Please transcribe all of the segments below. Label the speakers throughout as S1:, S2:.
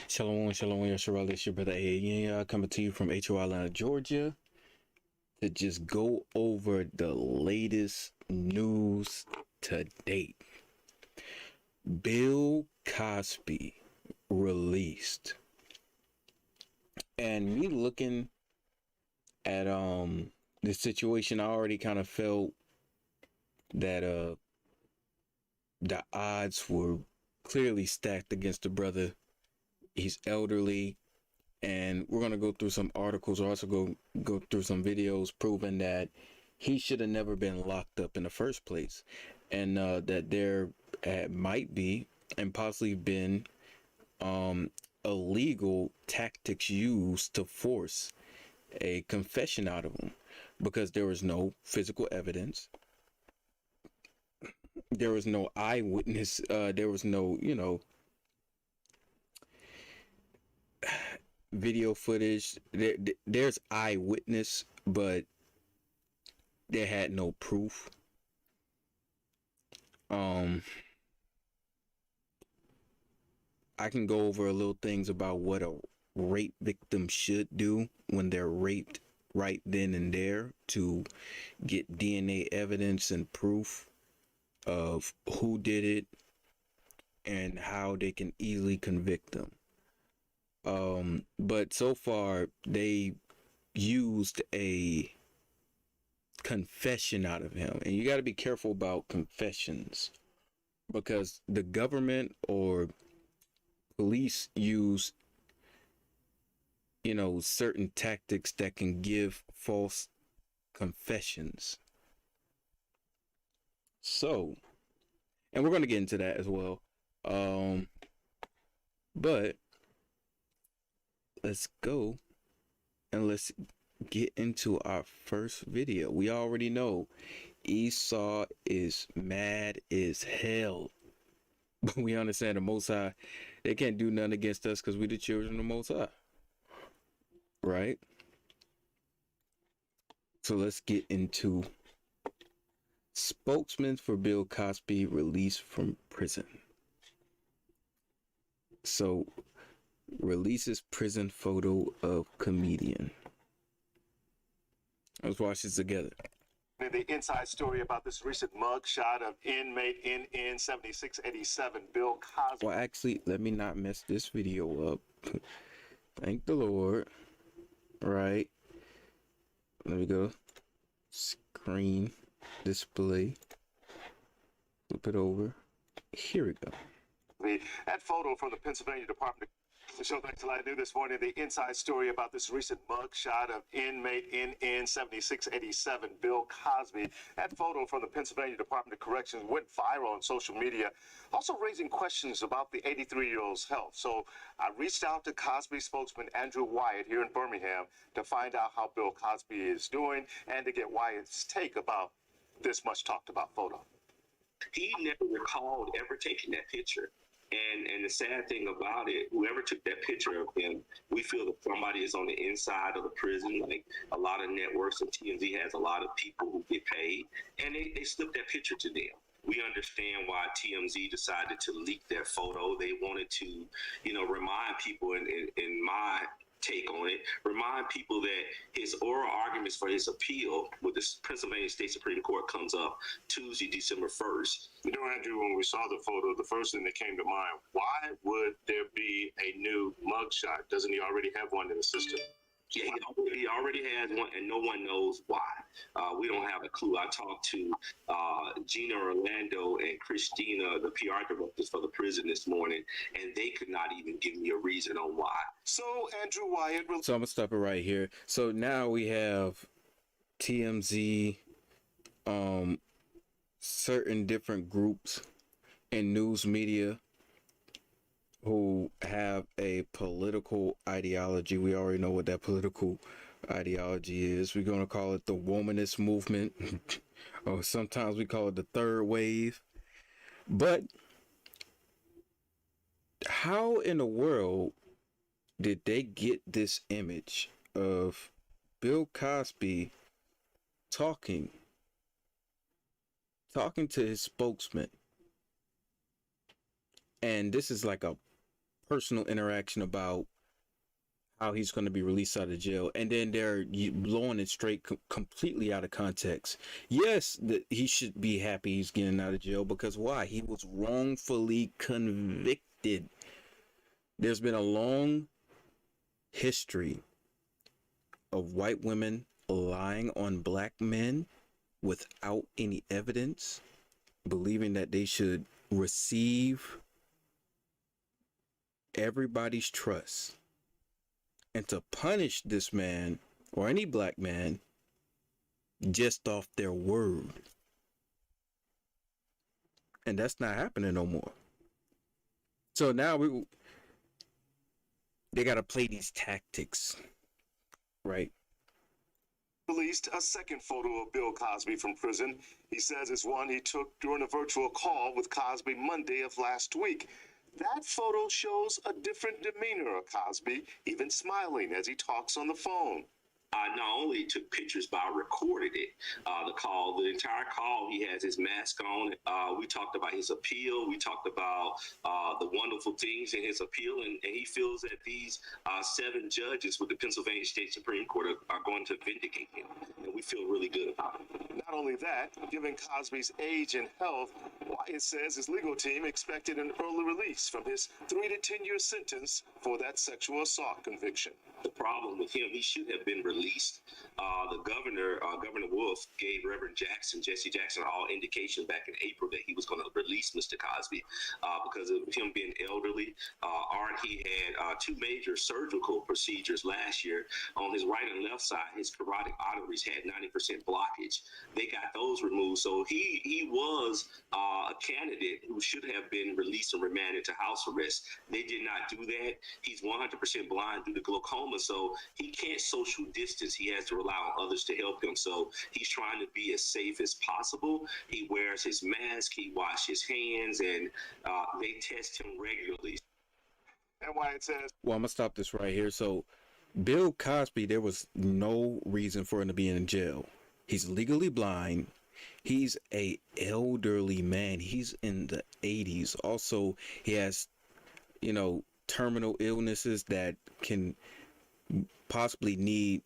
S1: Shalom, shalom, Yasharala. It's your brother A. Coming to you from H.O.I, Atlanta, Georgia, to just go over the latest news to date. Bill Cosby released. And me looking at the situation, I already kind of felt that the odds were clearly stacked against the brother. He's elderly, and we're going to go through some articles, or also go through some videos proving that he should have never been locked up in the first place, and that there might be and possibly been illegal tactics used to force a confession out of him, because there was no physical evidence, there was no eyewitness, there was no video footage. There's eyewitness, but they had no proof. I can go over a little things about what a rape victim should do when they're raped right then and there, to get DNA evidence and proof of who did it and how they can easily convict them. But so far they used a confession out of him, and you got to be careful about confessions, because the government or police use certain tactics that can give false confessions. So, and we're going to get into that as well. But let's go and let's get into our first video. We already know Esau is mad as hell, but we understand the Most High, they can't do nothing against us because we the children of the Most High, right? So let's get into spokesman for Bill Cosby released from prison. So releases prison photo of comedian. Let's watch this together.
S2: The inside story about this recent mug shot of inmate NN 7687 Bill Cosby.
S1: Well, actually, let me not mess this video up. Thank the Lord. Right. Let me go. Screen display. Flip it over. Here we go.
S2: That photo from the Pennsylvania Department of Show Thanks to Light News this morning, the inside story about this recent mug shot of inmate NN 7687 Bill Cosby. That photo from the Pennsylvania Department of Corrections went viral on social media, also raising questions about the 83-year-old's health. So I reached out to Cosby spokesman Andrew Wyatt here in Birmingham to find out how Bill Cosby is doing and to get Wyatt's take about this much talked about photo.
S3: He never recalled ever taking that picture. And the sad thing about it, whoever took that picture of him, we feel that somebody is on the inside of the prison. Like a lot of networks and TMZ has a lot of people who get paid, and they slipped that picture to them. We understand why TMZ decided to leak their photo. They wanted to, remind people, in my take on it, remind people that his oral arguments for his appeal with the Pennsylvania State Supreme Court comes up Tuesday, December 1st.
S2: Andrew, when we saw the photo, the first thing that came to mind, why would there be a new mugshot? Doesn't he already have one in the system?
S3: Yeah, he already has one, and no one knows why. We don't have a clue. I talked to Gina Orlando and Christina, the PR directors for the prison this morning, and they could not even give me a reason on why.
S2: So, Andrew Wyatt...
S1: So I'm going to stop it right here. So now we have TMZ, certain different groups in news media who have a political ideology. We already know what that political ideology is. We're going to call it the womanist movement, or sometimes we call it the third wave. But how in the world did they get this image of Bill Cosby talking to his spokesman? And this is like a personal interaction about how he's going to be released out of jail, and then they're blowing it straight completely out of context. Yes, that he should be happy he's getting out of jail, because why? He was wrongfully convicted. There's been a long history of white women lying on black men without any evidence, believing that they should receive everybody's trust, and to punish this man or any black man just off their word. And that's not happening no more. So now they got to play these tactics, right?
S2: Released a second photo of Bill Cosby from prison. He says it's one he took during a virtual call with Cosby Monday of last week. That photo shows a different demeanor of Cosby, even smiling as he talks on the phone.
S3: Not only took pictures, but I recorded it. The entire call, he has his mask on. We talked about his appeal. We talked about the wonderful things in his appeal, and he feels that these 7 judges with the Pennsylvania State Supreme Court are going to vindicate him, and we feel really good about it.
S2: Not only that, given Cosby's age and health, Wyatt says his legal team expected an early release from his 3 to 10 year sentence for that sexual assault conviction.
S3: The problem with him, he should have been released. The governor, Governor Wolf, gave Reverend Jesse Jackson, all indications back in April that he was going to release Mr. Cosby because of him being elderly. He had 2 major surgical procedures last year. On his right and left side, his carotid arteries had 90% blockage. They got those removed. So he was a candidate who should have been released and remanded to house arrest. They did not do that. He's 100% blind due to glaucoma, so he can't social distance. He has to rely on others to help him. So he's trying to be as safe as possible. He wears his mask, he washes his hands, and they test him regularly.
S2: And Wyatt says,
S1: well, I'm gonna stop this right here. So Bill Cosby, there was no reason for him to be in jail. He's legally blind. He's a elderly man. He's in the 80s. Also, he has, terminal illnesses that can possibly need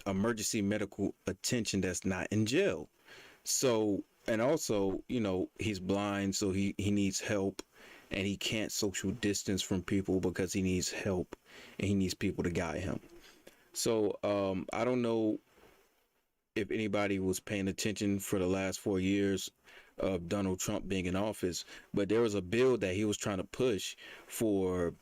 S1: emergency medical attention that's not in jail. So, and also, he's blind, so he needs help, and he can't social distance from people because he needs help and he needs people to guide him. So, I don't know if anybody was paying attention for the last 4 years of Donald Trump being in office, but there was a bill that he was trying to push for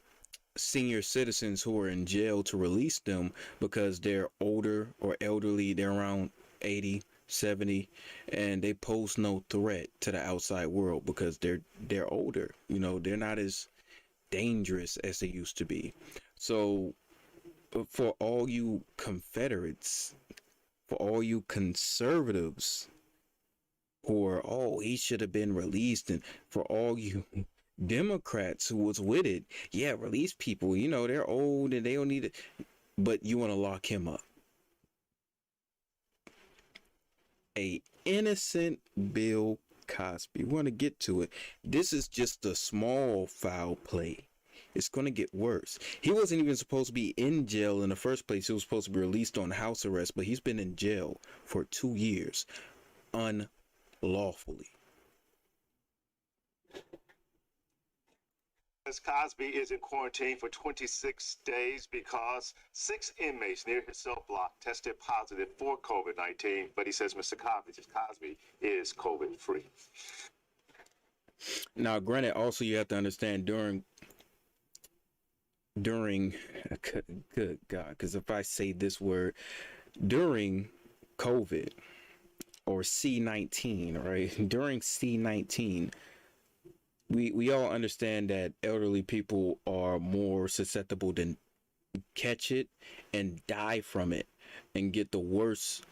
S1: senior citizens who are in jail to release them because they're older or elderly. They're around 80, 70, and they pose no threat to the outside world because they're older. They're not as dangerous as they used to be. So for all you Confederates, for all you conservatives who are, he should have been released, and for all you Democrats who was with it, yeah, release people, they're old and they don't need it, but you want to lock him up. A innocent Bill Cosby. We want to get to it. This is just a small foul play. It's going to get worse. He wasn't even supposed to be in jail in the first place. He was supposed to be released on house arrest, but he's been in jail for 2 years unlawfully.
S2: Cosby is in quarantine for 26 days because 6 inmates near his cell block tested positive for COVID-19, but he says Mr. Cosby is COVID-free.
S1: Now, granted, also you have to understand during good God, because if I say this word, during COVID or C19, right? During C19, we all understand that elderly people are more susceptible to catch it and die from it and get the worst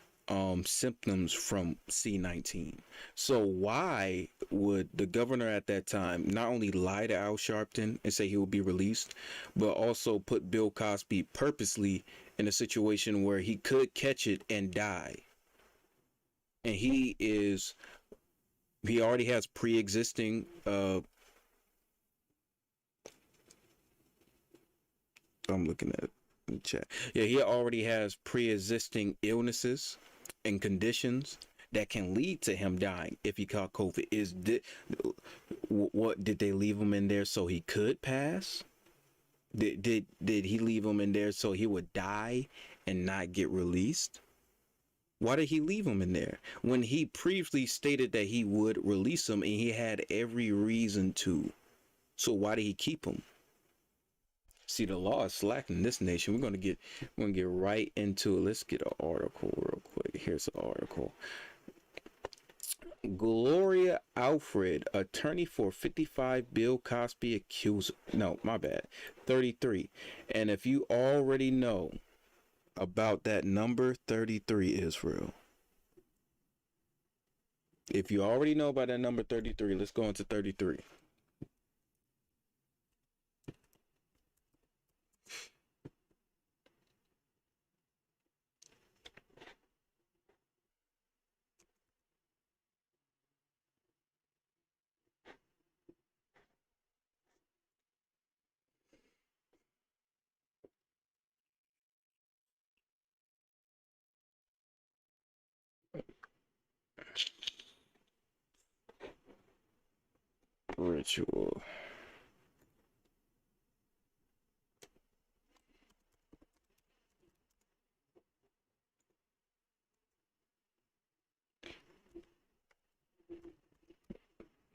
S1: symptoms from C19. So why would the governor at that time not only lie to Al Sharpton and say he will be released, but also put Bill Cosby purposely in a situation where he could catch it and die? And he already has pre-existing I'm looking at the chat. Yeah, he already has pre-existing illnesses and conditions that can lead to him dying if he caught COVID. What did they leave him in there so he could pass? Did he leave him in there so he would die and not get released? Why did he leave him in there when he previously stated that he would release him and he had every reason to? So why did he keep him? See, the law is slacking in this nation. We're gonna get right into it. Let's get an article real quick. Here's an article. Gloria Alfred, attorney for 55 Bill Cosby accuser. No, my bad. 33. And if you already know about that number 33, Israel. If you already know about that number 33, let's go into 33. Ritual.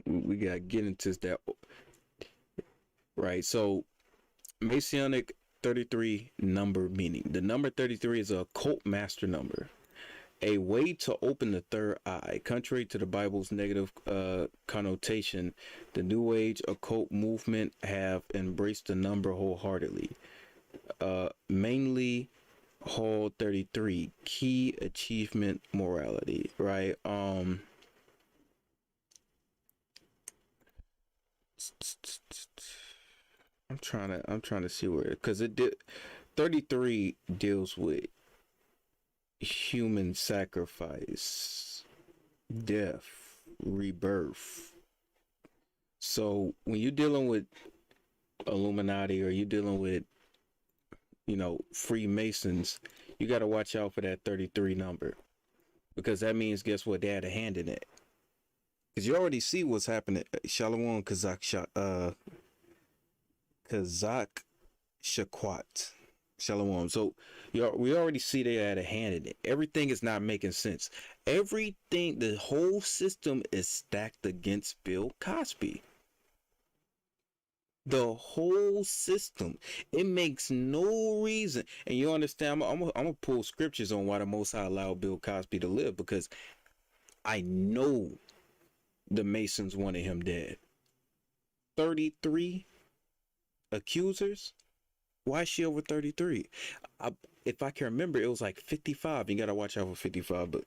S1: We got to get into that. Right. So, Masonic 33 number meaning. The number 33 is a occult master number. A way to open the third eye. Contrary to the Bible's negative connotation, the New Age occult movement have embraced the number wholeheartedly. Mainly Hall 33, key achievement morality, right? I'm trying to see where, because 33 deals with human sacrifice, death, rebirth. So when you're dealing with Illuminati or you're dealing with, Freemasons, you got to watch out for that 33 number, because that means, guess what, they had a hand in it. Because you already see what's happening. Shalom Kazak Shakwat. Shalom. So we already see they had a hand in it. Everything is not making sense. Everything, the whole system is stacked against Bill Cosby. The whole system. It makes no reason. And you understand, I'm gonna pull scriptures on why the Most High allowed Bill Cosby to live, because I know the Masons wanted him dead. 33 accusers? Why is she over 33? If I can remember, it was like 55. You got to watch out for 55, but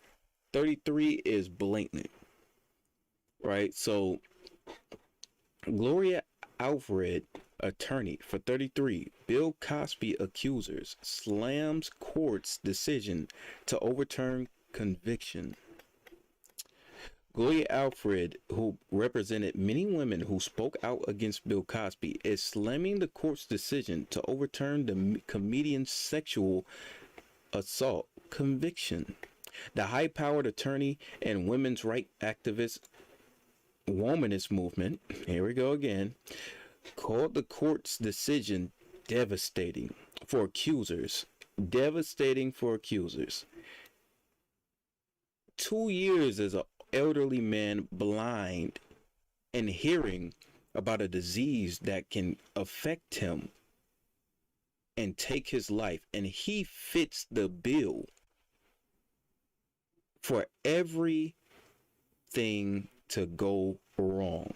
S1: 33 is blatant, right? So Gloria Alfred, attorney for 33 Bill Cosby accusers, slams court's decision to overturn conviction. Gloria Alfred, who represented many women who spoke out against Bill Cosby, is slamming the court's decision to overturn the comedian's sexual assault conviction. The high-powered attorney and women's rights activist womanist movement, here we go again, called the court's decision devastating for accusers. Devastating for accusers. 2 years as an elderly man, blind and hearing about a disease that can affect him and take his life, and he fits the bill for everything to go wrong.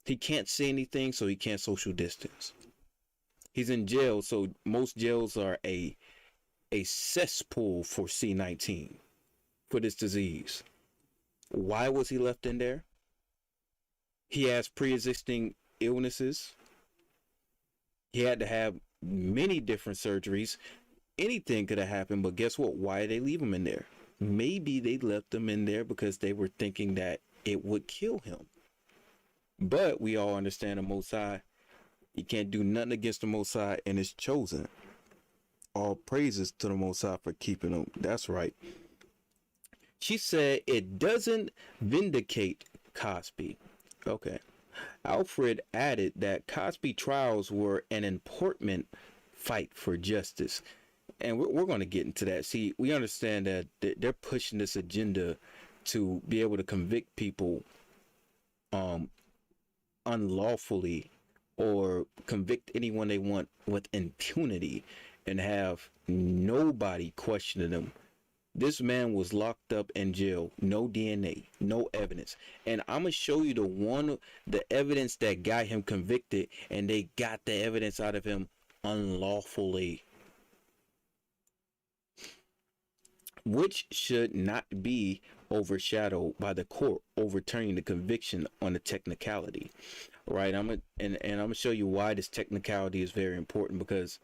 S1: He can't say anything, so he can't social distance. He's in jail, so most jails are a cesspool for C-19, for this disease. Why was he left in there? He has pre-existing illnesses. He had to have many different surgeries. Anything could have happened, but guess what? Why did they leave him in there? Maybe they left him in there because they were thinking that it would kill him. But we all understand the Most High You can't do nothing against the Most High and His chosen. All praises to the Most High for keeping them. That's right. She said it doesn't vindicate Cosby. Okay. Alfred added that Cosby trials were an important fight for justice. And we're going to get into that. See, we understand that they're pushing this agenda to be able to convict people unlawfully, or convict anyone they want with impunity and have nobody questioning them. This man was locked up in jail, no DNA, no evidence. And I'm going to show you the evidence that got him convicted, and they got the evidence out of him unlawfully, which should not be overshadowed by the court overturning the conviction on a technicality. Right? I'm gonna show you why this technicality is very important, because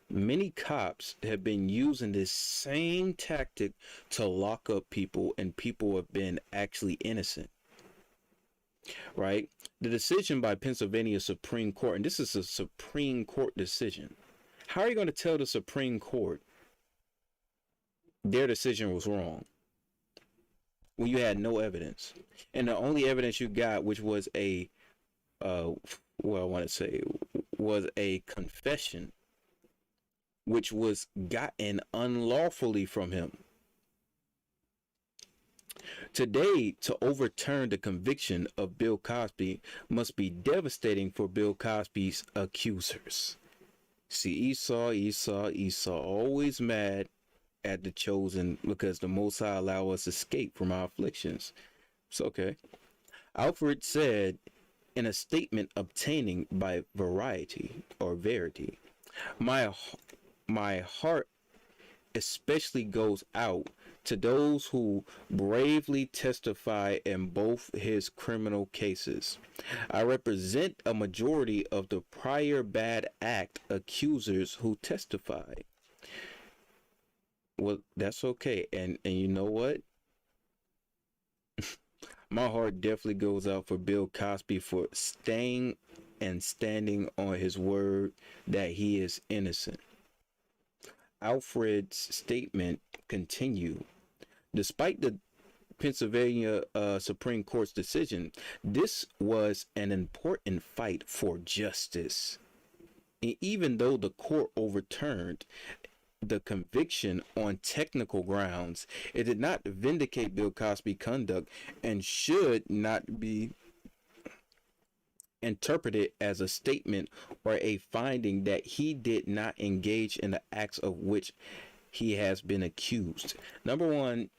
S1: many cops have been using this same tactic to lock up people, and people have been actually innocent. Right? The decision by Pennsylvania Supreme Court, and this is a Supreme Court decision. How are you going to tell the Supreme Court their decision was wrong when you had no evidence? And the only evidence you got, which was a was a confession, which was gotten unlawfully from him. Today, to overturn the conviction of Bill Cosby must be devastating for Bill Cosby's accusers. See, Esau, always mad at the chosen because the Most High allow us escape from our afflictions. It's okay. Alfred said in a statement obtaining by Verity, my heart especially goes out to those who bravely testify in both his criminal cases. I represent a majority of the prior bad act accusers who testified. Well, that's okay. And you know what? My heart definitely goes out for Bill Cosby for staying and standing on his word that he is innocent. Alfred's statement continued. Despite the Pennsylvania Supreme Court's decision, this was an important fight for justice. And even though the court overturned the conviction on technical grounds, it did not vindicate Bill Cosby's conduct and should not be interpreted as a statement or a finding that he did not engage in the acts of which he has been accused. Number one,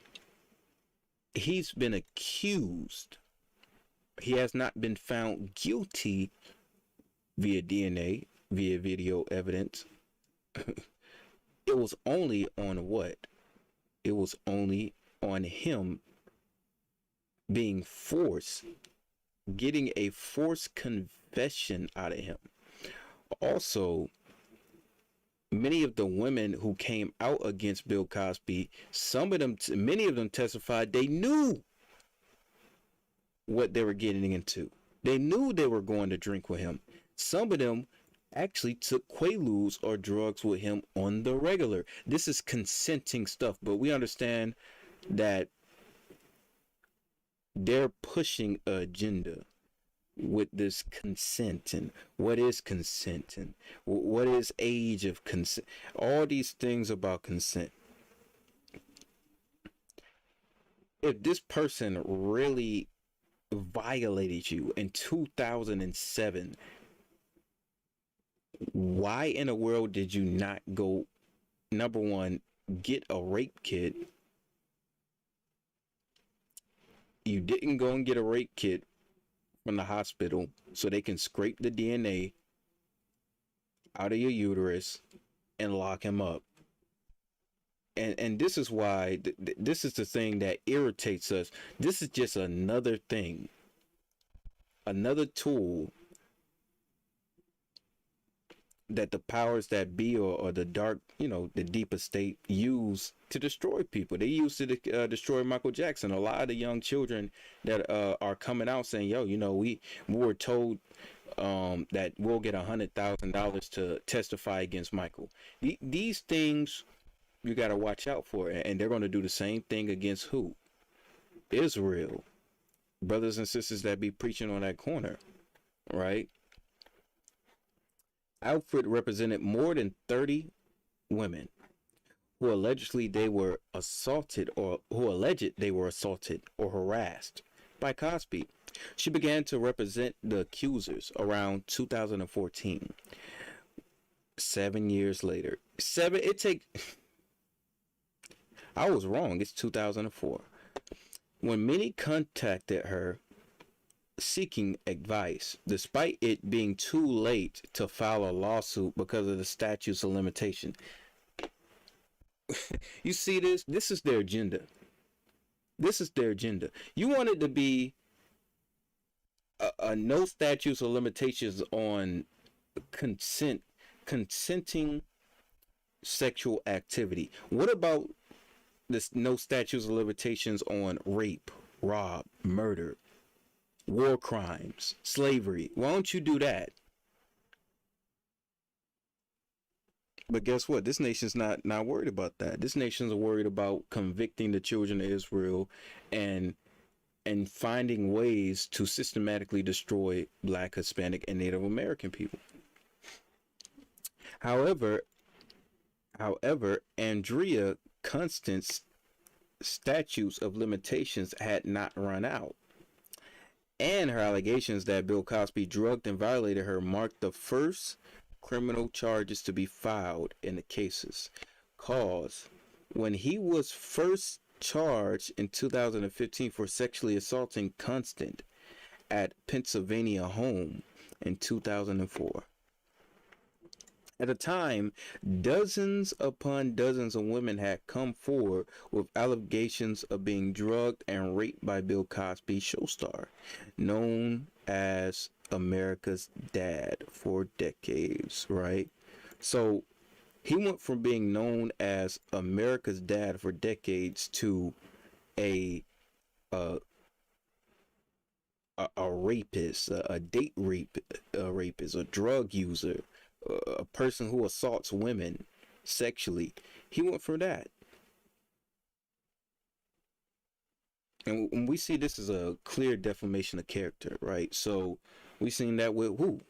S1: he's been accused. He has not been found guilty via DNA, via video evidence. It was only on what? It was only on him being forced, getting a forced confession out of him. Also, many of the women who came out against Bill Cosby, many of them testified they knew what they were getting into. They knew they were going to drink with him. Some of them actually took Quaaludes or drugs with him on the regular. This is consenting stuff, but we understand that they're pushing an agenda with this consent, and what is consent, and what is age of consent, all these things about consent. If this person really violated you in 2007, why in the world did you not go, number one, get a rape kit? You didn't go and get a rape kit from the hospital so they can scrape the DNA out of your uterus and lock him up. And this is why this is the thing that irritates us. This is just another thing, another tool that the powers that be, or the dark, the deeper state, use to destroy people. They used to destroy Michael Jackson. A lot of the young children that are coming out saying, yo, we were told that will get $100,000 to testify against Michael. These things you got to watch out for, and they're going to do the same thing against who? Israel. Brothers and sisters that be preaching on that corner, right? Alfred represented more than 30 women who allegedly they were assaulted or harassed by Cosby. She began to represent the accusers around 2014. 7 years later. I was wrong. It's 2004. When many contacted her seeking advice, despite it being too late to file a lawsuit because of the statutes of limitation. You see this? This is their agenda. This is their agenda. You want it to be a no statutes of limitations on consenting sexual activity. What about this no statutes of limitations on rape, rob, murder, war crimes, slavery? Why don't you do that? But guess what? This nation's not worried about that. This nation's worried about convicting the children of Israel and finding ways to systematically destroy Black, Hispanic, and Native American people. However, Andrea Constant's statutes of limitations had not run out, and her allegations that Bill Cosby drugged and violated her marked the first criminal charges to be filed in the cases. Cause when he was first charged in 2015 for sexually assaulting Constant at Pennsylvania home in 2004. At the time, dozens upon dozens of women had come forward with allegations of being drugged and raped by Bill Cosby, show star, known as America's Dad for decades, right? So he went from being known as America's Dad for decades to a rapist, a date rapist, a drug user, a person who assaults women sexually. He went for that. And when we see this as a clear defamation of character, right? So we seen that with who?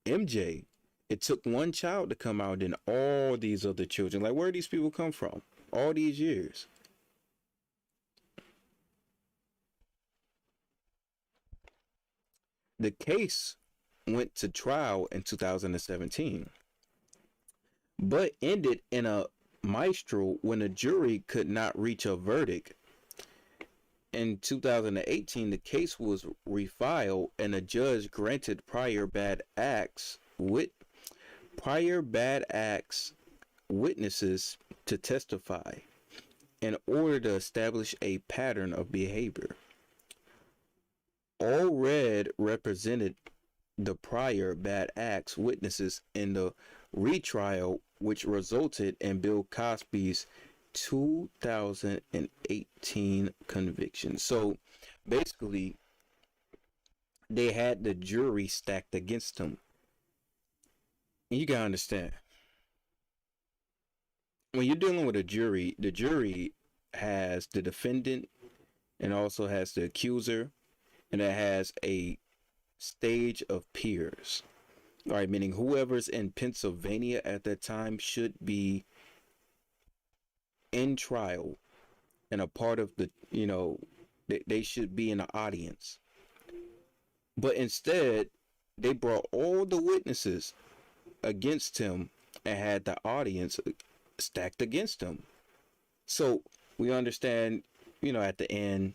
S1: MJ. It took one child to come out and all these other children. Like, where do these people come from? All these years. The case went to trial in 2017, but ended in a maestro when a jury could not reach a verdict. In 2018, the case was refiled and a judge granted prior bad acts witnesses to testify in order to establish a pattern of behavior. All red represented the prior bad acts witnesses in the retrial, which resulted in Bill Cosby's 2018 conviction. So basically, they had the jury stacked against him. You gotta understand, when you're dealing with a jury, the jury has the defendant and also has the accuser, and it has a stage of peers. All right, meaning whoever's in Pennsylvania at that time should be in trial and a part of the, they should be in the audience. But instead, they brought all the witnesses against him and had the audience stacked against him. So we understand, at the end,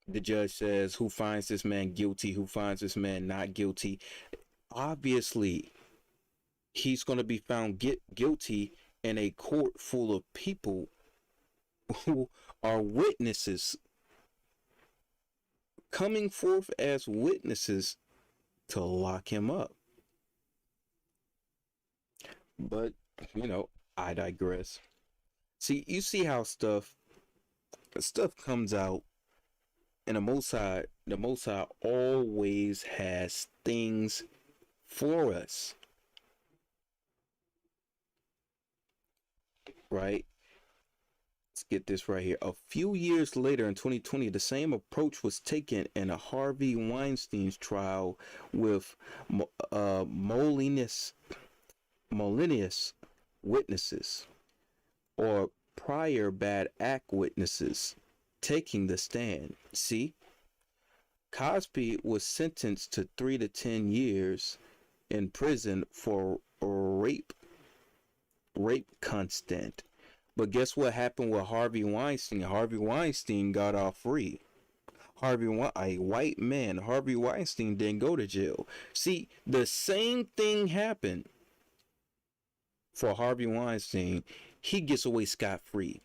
S1: the judge says, who finds this man guilty, who finds this man not guilty. Obviously, he's going to be found guilty in a court full of people who are witnesses, coming forth as witnesses to lock him up. But, I digress. See, you see how stuff comes out And the Most High always has things for us, right? Let's get this right here. A few years later, in 2020, the same approach was taken in a Harvey Weinstein's trial with Molinius witnesses, or prior bad act witnesses, taking the stand. See, Cosby was sentenced to 3 to 10 years in prison for rape consent. But guess what happened with Harvey Weinstein? Harvey Weinstein got off free. A white man, Harvey Weinstein, didn't go to jail. See, the same thing happened for Harvey Weinstein. He gets away scot-free.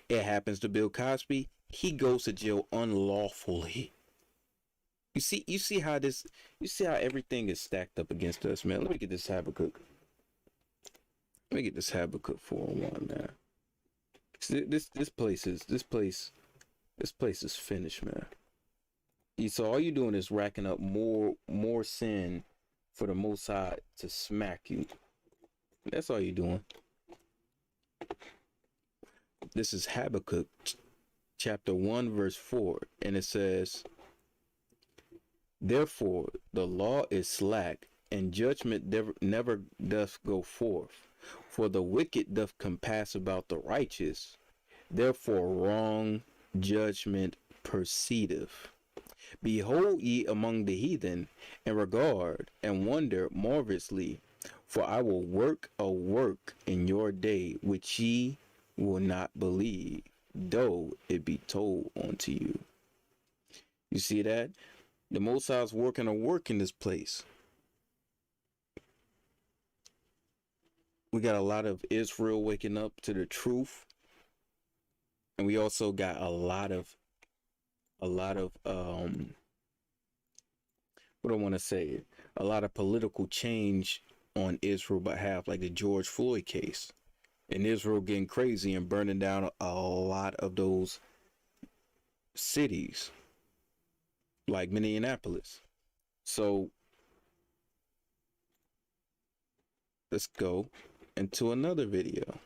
S1: It happens to Bill Cosby. He goes to jail unlawfully. You see how everything is stacked up against us, man. Let me get this Habakkuk. Let me get this Habakkuk 4:1, man. This place is finished, man. So all you're doing is racking up more sin for the Most High to smack you. That's all you're doing. This is Habakkuk chapter 1 verse 4, and it says, "Therefore the law is slack, and judgment never doth go forth. For the wicked doth compass about the righteous, therefore wrong judgment proceedeth. Behold ye among the heathen, and regard and wonder marvelously, for I will work a work in your day which ye will not believe, though it be told unto you." You see that? The Most High is working a work in this place. We got a lot of Israel waking up to the truth, and we also got a lot of what I want to say, a lot of political change on Israel behalf, like the George Floyd case, and Israel getting crazy and burning down a lot of those cities, like Minneapolis. So let's go into another video.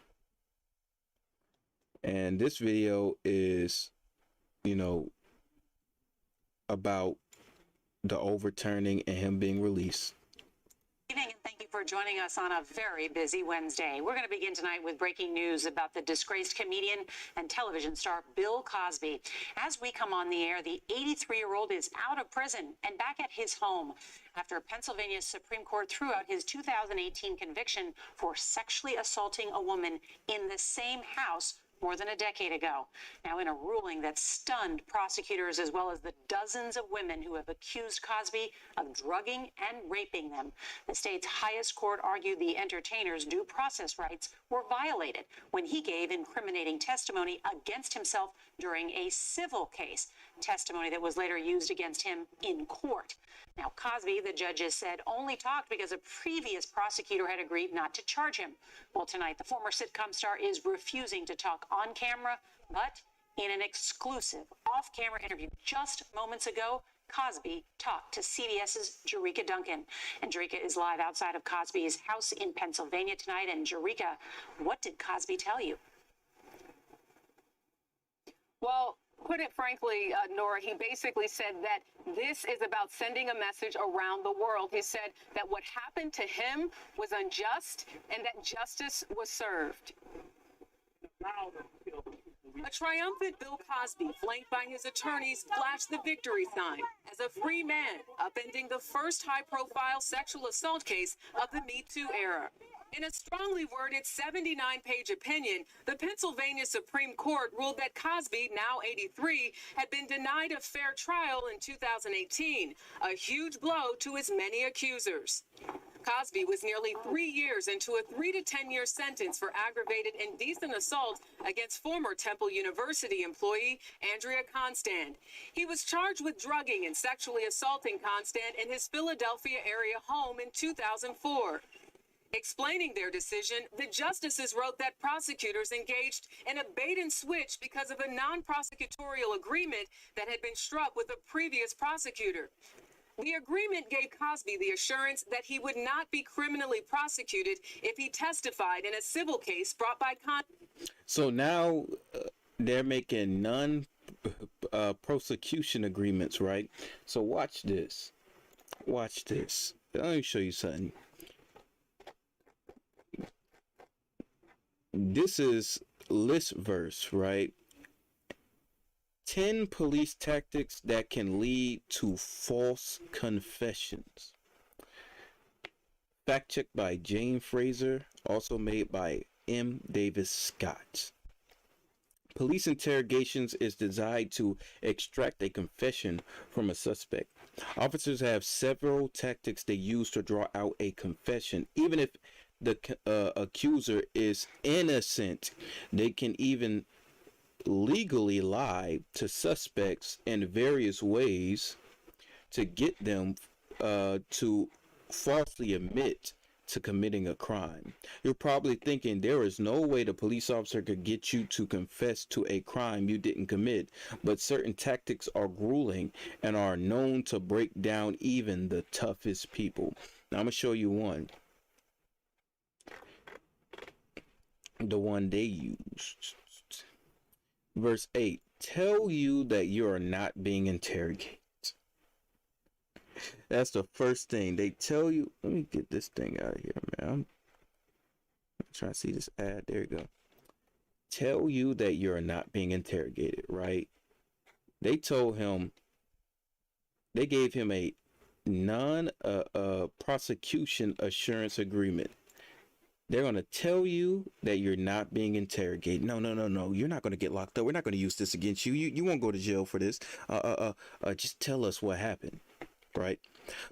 S1: And this video is, about the overturning and him being released.
S4: Good evening, and thank you for joining us on a very busy Wednesday. We're going to begin tonight with breaking news about the disgraced comedian and television star Bill Cosby. As we come on the air, the 83-year-old is out of prison and back at his home after Pennsylvania's Supreme Court threw out his 2018 conviction for sexually assaulting a woman in the same house more than a decade ago. Now, in a ruling that stunned prosecutors as well as the dozens of women who have accused Cosby of drugging and raping them, the state's highest court argued the entertainer's due process rights were violated when he gave incriminating testimony against himself during a civil case, testimony that was later used against him in court. Now, Cosby, the judges said, only talked because a previous prosecutor had agreed not to charge him. Well, tonight, the former sitcom star is refusing to talk on camera, but in an exclusive off-camera interview just moments ago, Cosby talked to CBS's Jerika Duncan. And Jerika is live outside of Cosby's house in Pennsylvania tonight. And Jerika, what did Cosby tell you?
S5: Well, put it frankly, Nora, he basically said that this is about sending a message around the world. He said that what happened to him was unjust and that justice was served. A triumphant Bill Cosby, flanked by his attorneys, flashed the victory sign as a free man, upending the first high-profile sexual assault case of the Me Too era. In a strongly worded 79-page opinion, the Pennsylvania Supreme Court ruled that Cosby, now 83, had been denied a fair trial in 2018, a huge blow to his many accusers. Cosby was nearly 3 years into a 3 to 10 year sentence for aggravated indecent assault against former Temple University employee Andrea Constand. He was charged with drugging and sexually assaulting Constand in his Philadelphia area home in 2004. Explaining their decision, the justices wrote that prosecutors engaged in a bait and switch because of a non-prosecutorial agreement that had been struck with a previous prosecutor. The agreement gave Cosby the assurance that he would not be criminally prosecuted if he testified in a civil case brought by
S1: So now they're making non-prosecution agreements, right? So watch this. Watch this. Let me show you something. This is list verse, right? 10 police tactics that can lead to false confessions. Fact checked by Jane Fraser, also made by M. Davis Scott. Police interrogations is designed to extract a confession from a suspect. Officers have several tactics they use to draw out a confession. Even if the accuser is innocent, they can even legally lie to suspects in various ways to get them to falsely admit to committing a crime. You're probably thinking there is no way the police officer could get you to confess to a crime you didn't commit, but certain tactics are grueling and are known to break down even the toughest people. Now I'm gonna show you one. The one they used. Verse 8, tell you that you are not being interrogated. That's the first thing they tell you. Let me get this thing out of here, man. I'm trying to see this ad. There you go. Tell you that you're not being interrogated, right? They told him, they gave him a non-prosecution assurance agreement. They're going to tell you that you're not being interrogated. No. You're not going to get locked up. We're not going to use this against you. You won't go to jail for this. Just tell us what happened, right?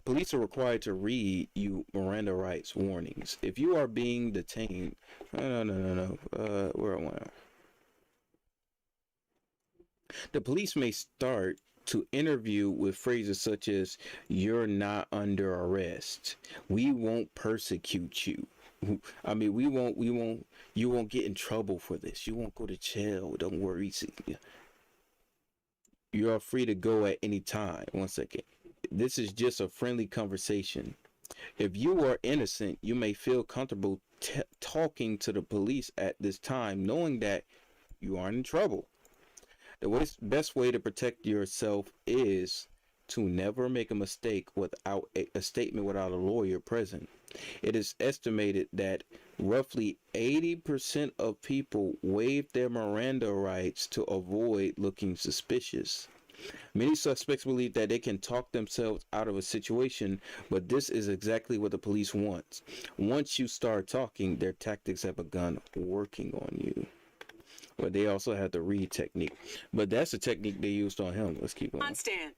S1: Police are required to read you Miranda rights warnings. If you are being detained, no. Where am I? The police may start to interview with phrases such as, you're not under arrest. We won't persecute you. I mean, you won't get in trouble for this. You won't go to jail. Don't worry. You are free to go at any time. One second. This is just a friendly conversation. If you are innocent, you may feel comfortable talking to the police at this time, knowing that you aren't in trouble. The best way to protect yourself is to never make a mistake without a statement without a lawyer present. It is estimated that roughly 80% of people waive their Miranda rights to avoid looking suspicious. Many suspects believe that they can talk themselves out of a situation, but this is exactly what the police want. Once you start talking, their tactics have begun working on you. But they also have the read technique. But that's the technique they used on him. Let's keep on.
S5: Stand.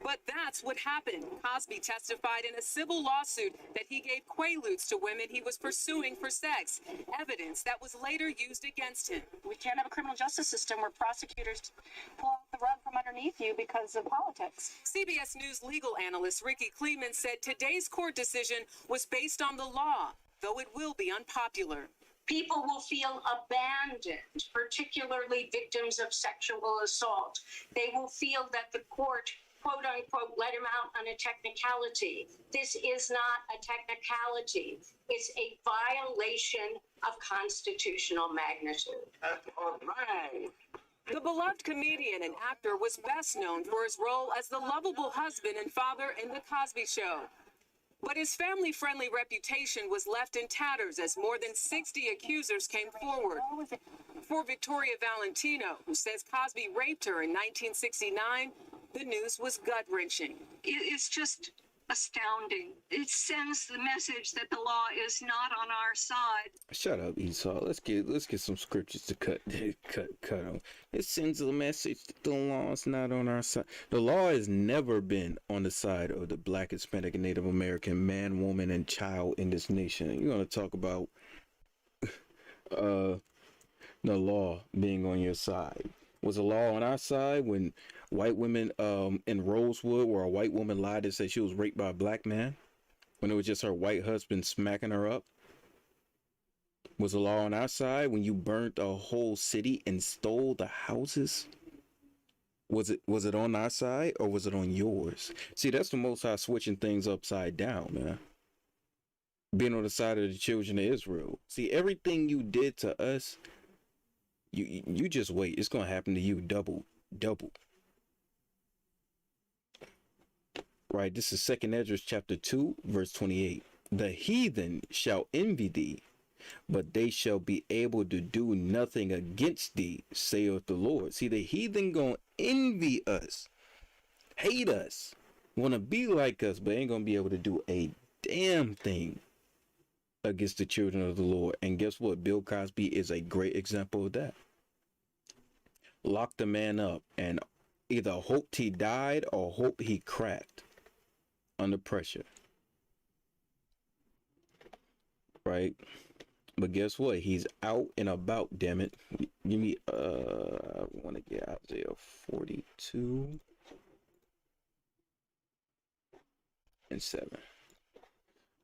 S5: But that's what happened. Cosby testified in a civil lawsuit that he gave quaaludes to women he was pursuing for sex, evidence that was later used against him.
S6: We can't have a criminal justice system where prosecutors pull out the rug from underneath you because of politics.
S5: CBS News legal analyst Ricky Kleeman said today's court decision was based on the law, though it will be unpopular.
S7: People will feel abandoned, particularly victims of sexual assault. They will feel that the court, quote unquote, let him out on a technicality. This is not a technicality. It's a violation of constitutional magnitude.
S3: All right.
S5: The beloved comedian and actor was best known for his role as the lovable husband and father in The Cosby Show. But his family-friendly reputation was left in tatters as more than 60 accusers came forward. For Victoria Valentino, who says Cosby raped her in 1969, the news was gut-wrenching.
S8: It's just astounding. It sends the message that the law is not on our side.
S1: Shut up, Esau. Let's get some scriptures to cut on. It sends a message that the law is not on our side. The law has never been on the side of the Black, Hispanic, and Native American man, woman, and child in this nation. You're gonna talk about the law being on your side. Was the law on our side when white women in Rosewood, where a white woman lied and said she was raped by a black man, when it was just her white husband smacking her up? Was the law on our side when you burnt a whole city and stole the houses? Was it on our side or was it on yours? See, that's the Most High switching things upside down, man. Being on the side of the children of Israel. See, everything you did to us, you just wait. It's gonna happen to you double. Right. This is 2nd Ezra chapter 2, verse 28. The heathen shall envy thee, but they shall be able to do nothing against thee, saith the Lord. See, the heathen gonna envy us, hate us, wanna be like us, but ain't gonna be able to do a damn thing against the children of the Lord. And guess what? Bill Cosby is a great example of that. Locked the man up and either hoped he died or hoped he cracked under pressure. Right? But guess what? He's out and about, damn it. Give me I want to get Isaiah 42 and 7.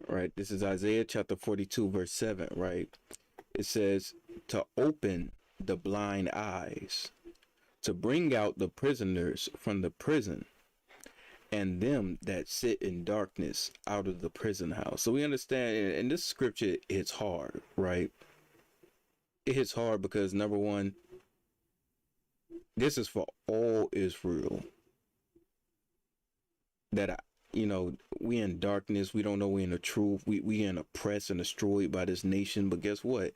S1: Right? This is Isaiah chapter 42 verse 7, right? It says to open the blind eyes, to bring out the prisoners from the prison, and them that sit in darkness out of the prison house. So we understand, and this scripture hits hard, right? It hits hard because, number one, this is for all Israel. That, we in darkness. We don't know we in the truth. We in oppressed and destroyed by this nation. But guess what?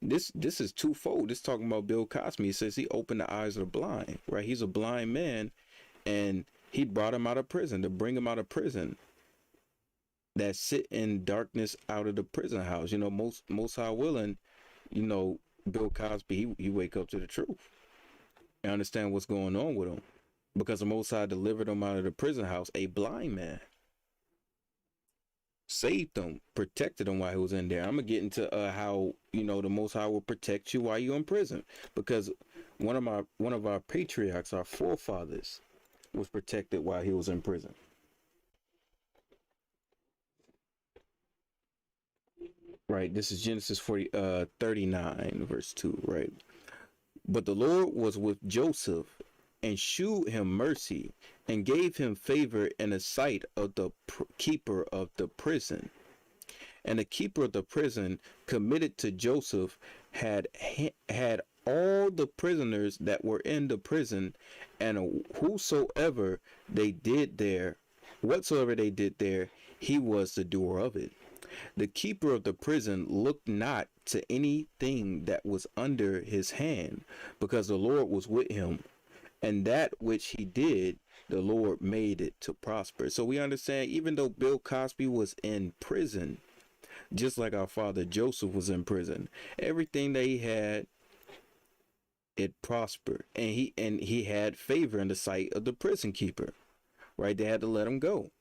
S1: This is twofold. This talking about Bill Cosby. It says he opened the eyes of the blind, right? He's a blind man, and he brought him out of prison, to bring him out of prison, that sit in darkness out of the prison house. Most high willing, Bill Cosby, he wake up to the truth and understand what's going on with him, because the Most High delivered him out of the prison house, a blind man. Saved him, protected him while he was in there. I'm gonna get into how the Most High will protect you while you're in prison, because one of our patriarchs, our forefathers, was protected while he was in prison. Right, this is Genesis 39 verse 2, right? But the Lord was with Joseph and shewed him mercy and gave him favor in the sight of the keeper of the prison. And the keeper of the prison committed to Joseph had all the prisoners that were in the prison, and whatsoever they did there, he was the doer of it. The keeper of the prison looked not to anything that was under his hand, because the Lord was with him, and that which he did, the Lord made it to prosper. So we understand, even though Bill Cosby was in prison, just like our father Joseph was in prison, everything that he had, it prospered, and he had favor in the sight of the prison keeper, right? They had to let him go,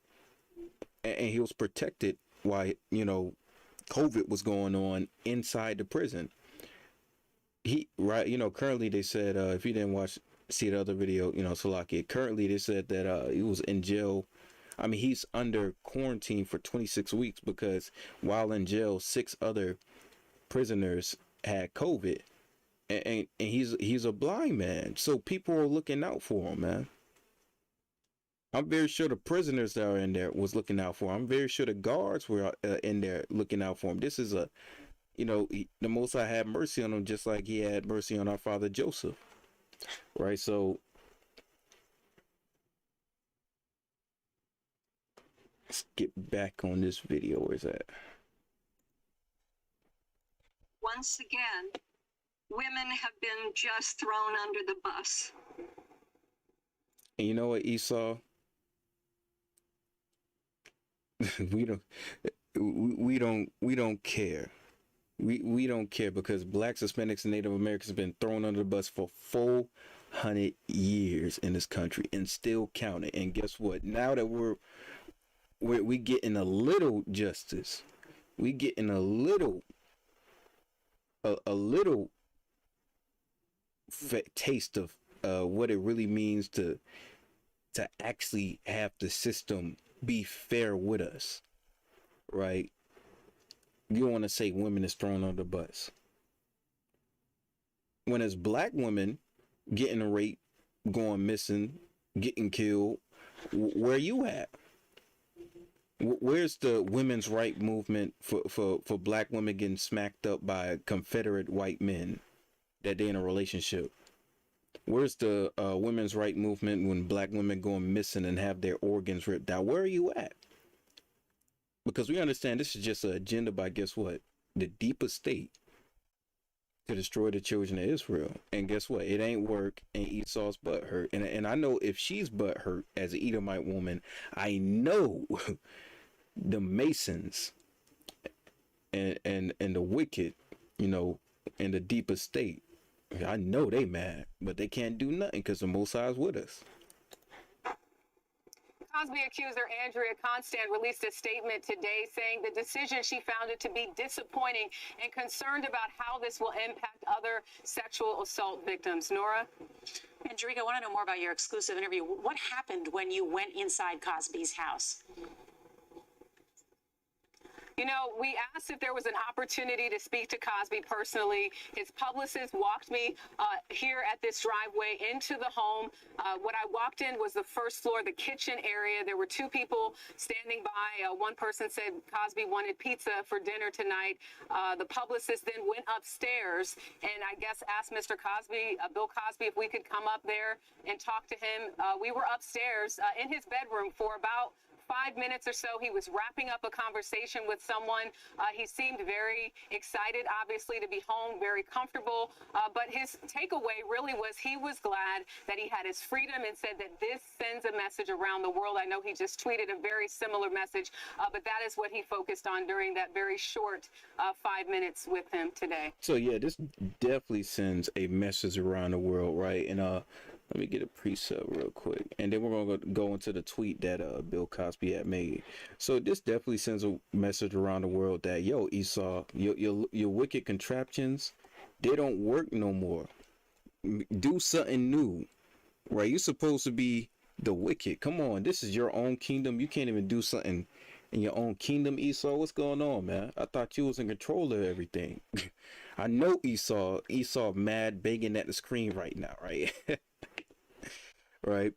S1: and he was protected while COVID was going on inside the prison. Currently they said, if you didn't see the other video, Salaki, currently they said that he was in jail. I mean, he's under quarantine for 26 weeks because while in jail, 6 other prisoners had COVID. And he's a blind man, so people are looking out for him, man. I'm very sure the prisoners that are in there was looking out for him. I'm very sure the guards were in there looking out for him. This is the Most High had mercy on him, just like he had mercy on our father Joseph, right? So let's get back on this video. Where's that?
S8: Once again, women have been just thrown under the bus.
S1: And you know what, Esau? we don't care. We don't care, because Blacks, Hispanics, and Native Americans have been thrown under the bus for 400 years in this country and still counting. And guess what? Now that we getting a little justice, we getting a little taste of what it really means to actually have the system be fair with us, right? you want to say women is thrown on the bus. When it's black women getting raped, going missing, getting killed, where you at? Where's the women's right movement for black women getting smacked up by Confederate white men that they in a relationship? Where's the women's right movement when black women going missing and have their organs ripped out? Where are you at? Because we understand this is just an agenda by, guess what? The deepest state to destroy the children of Israel. And guess what? It ain't work, and Esau's butt hurt. And I know if she's butt hurt as an Edomite woman, I know the Masons and the wicked, you know, in the deepest state, I know they mad, but they can't do nothing because the Most High is with us.
S5: Cosby accuser Andrea Constant released a statement today saying the decision she found it to be disappointing and concerned about how this will impact other sexual assault victims. Nora?
S4: And Jerika, I want to know more about your exclusive interview. What happened when you went inside Cosby's house?
S5: You know, we asked if there was an opportunity to speak to Cosby personally. His publicist walked me here at this driveway into the home. What I walked in was the first floor, the kitchen area. There were two people standing by. One person said Cosby wanted pizza for dinner tonight. The publicist then went upstairs and I guess asked Mr. Cosby, Bill Cosby, if we could come up there and talk to him. We were upstairs in his bedroom for about 5 minutes or so. He was wrapping up a conversation with someone. He seemed very excited, obviously, to be home, very comfortable. But his takeaway really was he was glad that he had his freedom and said that this sends a message around the world. I know he just tweeted a very similar message, but that is what he focused on during that very short 5 minutes with him today.
S1: So yeah, this definitely sends a message around the world, right? And let me get a preset real quick, and then we're gonna go into the tweet that Bill Cosby had made. So this definitely sends a message around the world that, yo, Esau, your wicked contraptions, they don't work no more. Do something new, right? You're supposed to be the wicked. Come on, this is your own kingdom. You can't even do something in your own kingdom, Esau. What's going on, man? I thought you was in control of everything. I know Esau mad begging at the screen right now, right? Right.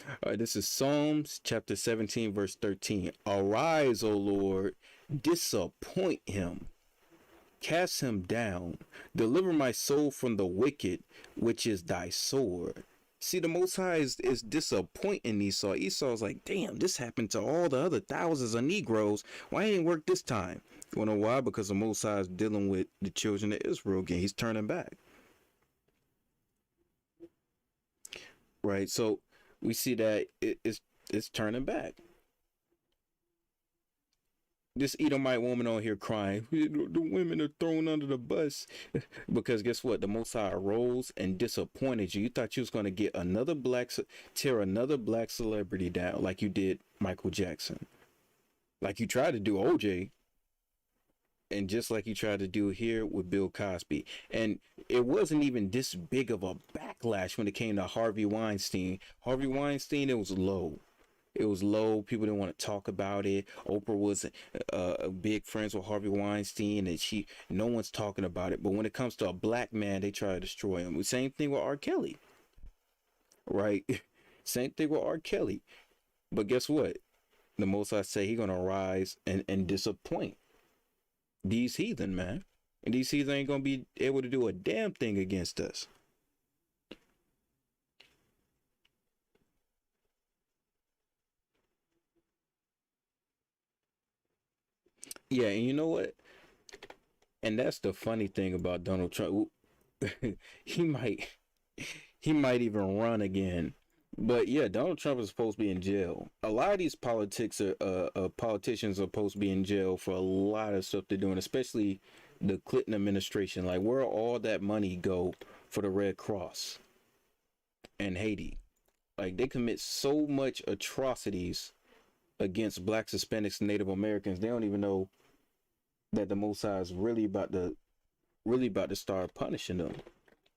S1: All right, this is Psalms chapter 17, verse 13. Arise, O Lord, disappoint him, cast him down, deliver my soul from the wicked, which is thy sword. See, the Most High is disappointing Esau. Esau's like, damn, this happened to all the other thousands of Negroes. Why ain't work this time? You wanna know why? Because the Most High is dealing with the children of Israel again. He's turning back. Right, so we see that it's turning back. This Edomite woman on here crying, the women are thrown under the bus. Because guess what? The Most High arose and disappointed you. You thought you was going to get tear another black celebrity down like you did Michael Jackson. Like you tried to do OJ. And just like you tried to do here with Bill Cosby. And it wasn't even this big of a backlash when it came to Harvey Weinstein. Harvey Weinstein, it was low. It was low. People didn't want to talk about it. Oprah was big friends with Harvey Weinstein, and no one's talking about it. But when it comes to a black man, they try to destroy him. Same thing with R. Kelly. Right? Same thing with R. Kelly. But guess what? The Most High say he's going to rise and disappoint these heathen, man. And these heathen ain't gonna be able to do a damn thing against us. Yeah, and you know what? And that's the funny thing about Donald Trump. he might even run again. But yeah, Donald Trump is supposed to be in jail. A lot of these politicians are supposed to be in jail for a lot of stuff they're doing, especially the Clinton administration. Like, where all that money go for the Red Cross and Haiti? Like, they commit so much atrocities against blacks, Hispanics, and Native Americans. They don't even know that the Most High is really about to start punishing them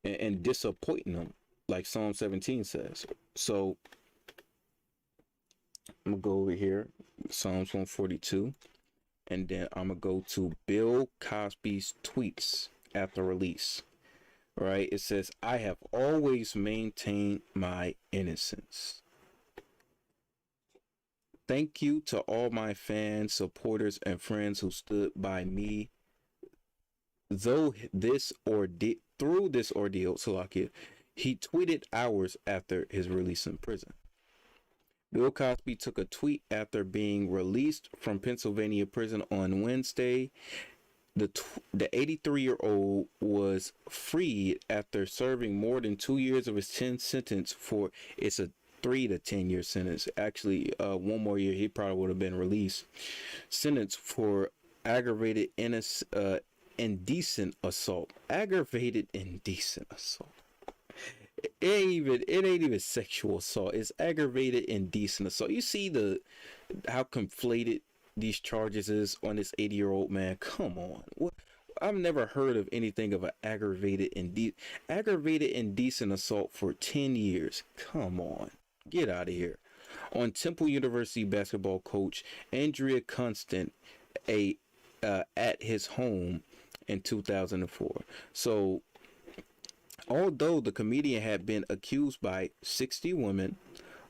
S1: and disappointing them, like Psalm 17 says. So I'm gonna go over here, Psalms 142. and then I'm gonna go to Bill Cosby's tweets after release. Right? It says, "I have always maintained my innocence. Thank you to all my fans, supporters, and friends who stood by me through this ordeal." Salakia, he tweeted hours after his release in prison. Bill Cosby took a tweet after being released from Pennsylvania prison on Wednesday. The 83-year-old was freed after serving more than 2 years of his 10 sentence for it's a 3 to 10 year sentence. Actually, one more year he probably would have been released. Sentence for aggravated indecent assault. Aggravated indecent assault. It ain't even sexual assault. It's aggravated indecent assault. You see how conflated these charges is on this 80-year-old man. Come on. What? I've never heard of anything of an aggravated indecent assault for 10 years. Come on. Get out of here. On Temple University basketball coach Andrea Constant at his home in 2004. So although the comedian had been accused by 60 women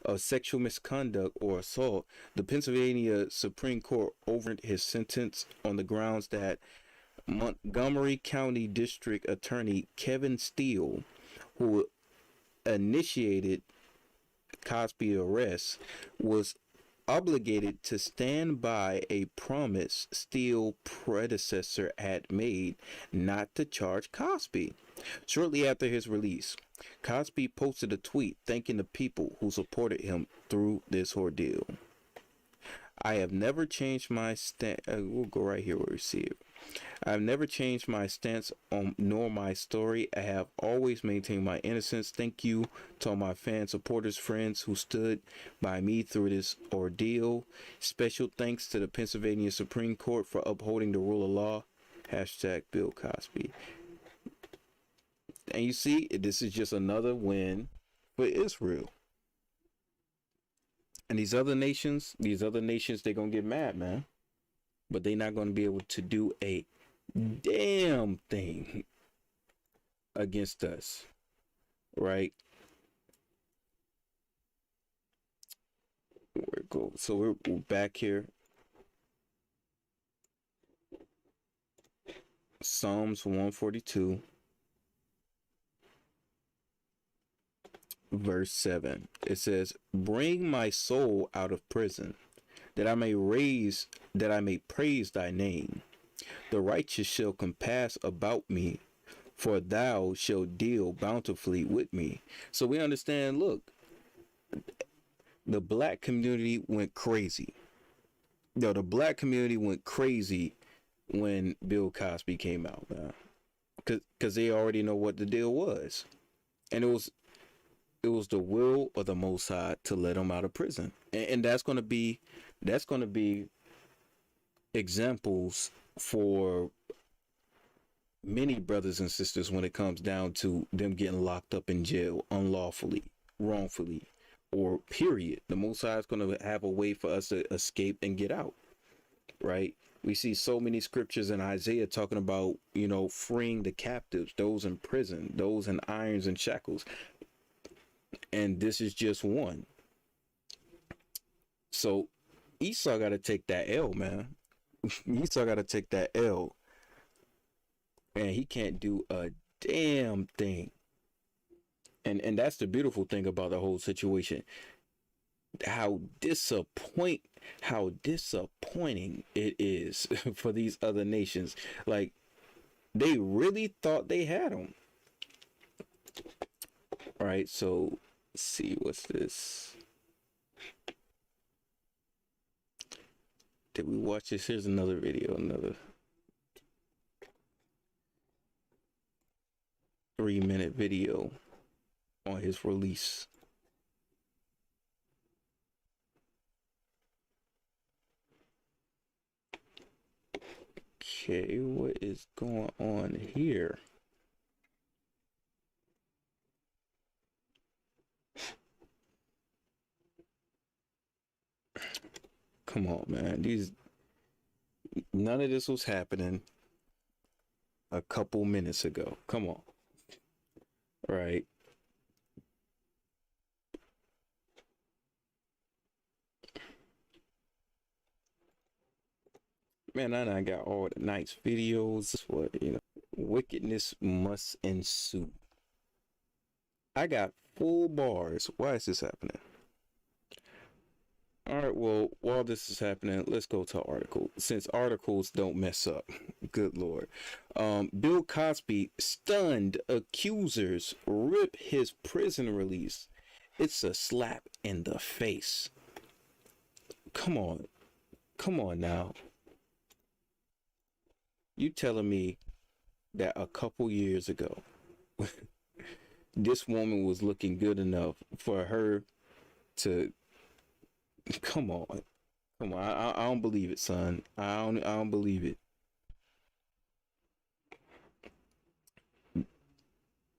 S1: of sexual misconduct or assault, the Pennsylvania Supreme Court overturned his sentence on the grounds that Montgomery County District Attorney Kevin Steele, who initiated Cosby's arrest, was obligated to stand by a promise Steele's predecessor had made not to charge Cosby. Shortly after his release, Cosby posted a tweet thanking the people who supported him through this ordeal. "I have never changed my stance." We'll go right here where we see it. "I have never changed my stance nor my story. I have always maintained my innocence. Thank you to all my fans, supporters, friends who stood by me through this ordeal. Special thanks to the Pennsylvania Supreme Court for upholding the rule of law. Hashtag Bill Cosby." And you see, this is just another win for Israel. And these other nations, they're going to get mad, man. But they're not going to be able to do a damn thing against us. Right? So we're back here. Psalms 142. Verse 7. It says, "Bring my soul out of prison, that I may praise thy name. The righteous shall compass about me, for thou shalt deal bountifully with me." So we understand, look, the black community went crazy. The black community went crazy when Bill Cosby came out, man. Because they already know what the deal was. And it was the will of the Most High to let him out of prison, and that's going to be examples for many brothers and sisters when it comes down to them getting locked up in jail unlawfully, wrongfully, or period. The Most High is going to have a way for us to escape and get out, right? We see so many scriptures in Isaiah talking about, freeing the captives, those in prison, those in irons and shackles. And this is just one. So Esau got to take that L, man. Esau got to take that L. And he can't do a damn thing. And that's the beautiful thing about the whole situation. How disappointing it is for these other nations. Like, they really thought they had him. All right, so let's see, what's this? Did we watch this? Here's another video, another 3-minute video on his release. Okay, what is going on here? Come on, man. None of this was happening a couple minutes ago. Come on. Right. Man, I got all the nice videos. What, wickedness must ensue. I got full bars. Why is this happening? All right, well, while this is happening, let's go to article. Since articles don't mess up. Good Lord. Bill Cosby stunned accusers rip his prison release. It's a slap in the face. Come on. Come on now. You telling me that a couple years ago, this woman was looking good enough for her to... Come on. Come on. I don't believe it, son. I don't believe it.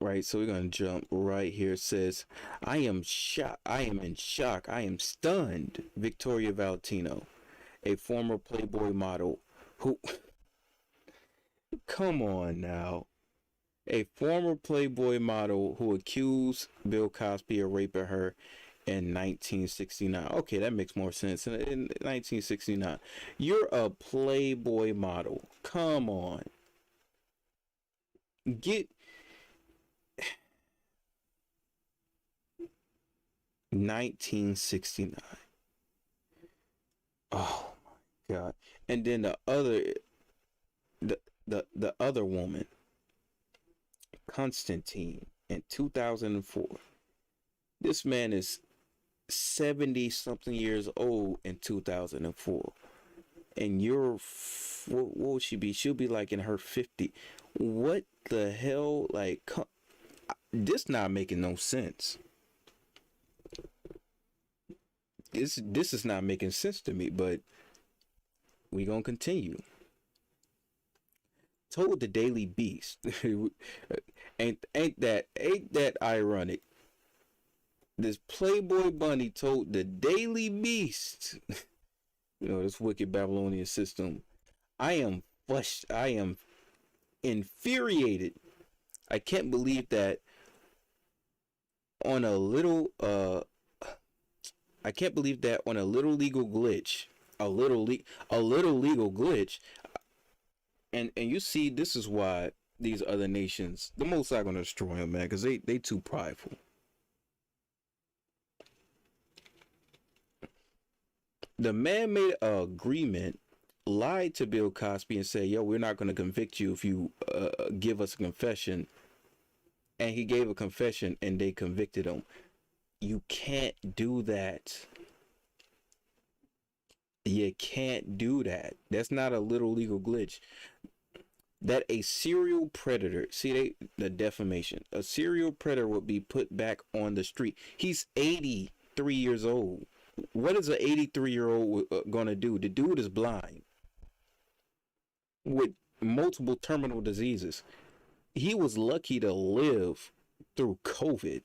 S1: Right, so we're gonna jump right here. It says, I am shocked. I am in shock. I am stunned. Victoria Valentino, a former Playboy model who... Come on now. A former Playboy model who accused Bill Cosby of raping her in 1969. Okay, that makes more sense. In 1969. You're a Playboy model. Come on. Get... 1969. Oh my God. And then the other woman, Constantine, in 2004. This man is 70 something years old in 2004. And what would she be? She'll be like in her 50. What the hell? Like, this not making no sense. This is not making sense to me, but we gonna continue. Told the Daily Beast. ain't that ironic? This Playboy bunny told the Daily Beast, this wicked Babylonian system, I am flushed. I am infuriated. I can't believe that on a little legal glitch, a little legal glitch, and you see, this is why these other nations, the Most High gonna destroy them, man, because they too prideful. The man made an agreement, lied to Bill Cosby and said, yo, we're not gonna convict you if you give us a confession. And he gave a confession and they convicted him. You can't do that. You can't do that. That's not a little legal glitch. That a serial predator, the defamation, a serial predator would be put back on the street. He's 83 years old. What is an 83-year-old gonna do? The dude is blind with multiple terminal diseases. He was lucky to live through COVID,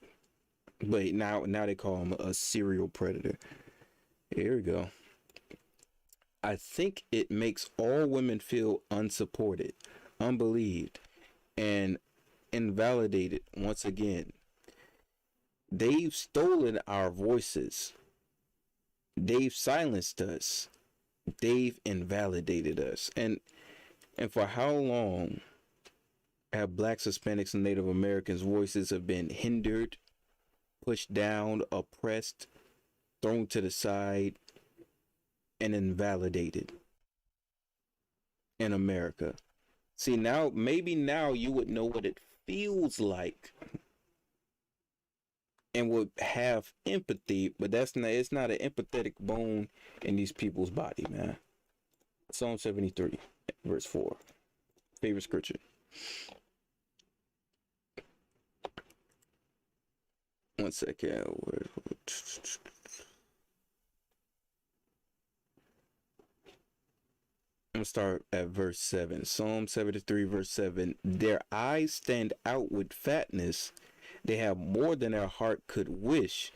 S1: but now they call him a serial predator. Here we go. I think it makes all women feel unsupported, unbelieved, and invalidated once again. They've stolen our voices. They've silenced us. They've invalidated us. And for how long have Blacks, Hispanics, and Native Americans' voices have been hindered, pushed down, oppressed, thrown to the side, and invalidated in America? See, maybe now you would know what it feels like and would have empathy, but it's not an empathetic bone in these people's body, man. Psalm 73, verse 4. Favorite scripture. One second. I'm gonna start at verse 7. Psalm 73, verse 7. Their eyes stand out with fatness. They have more than their heart could wish.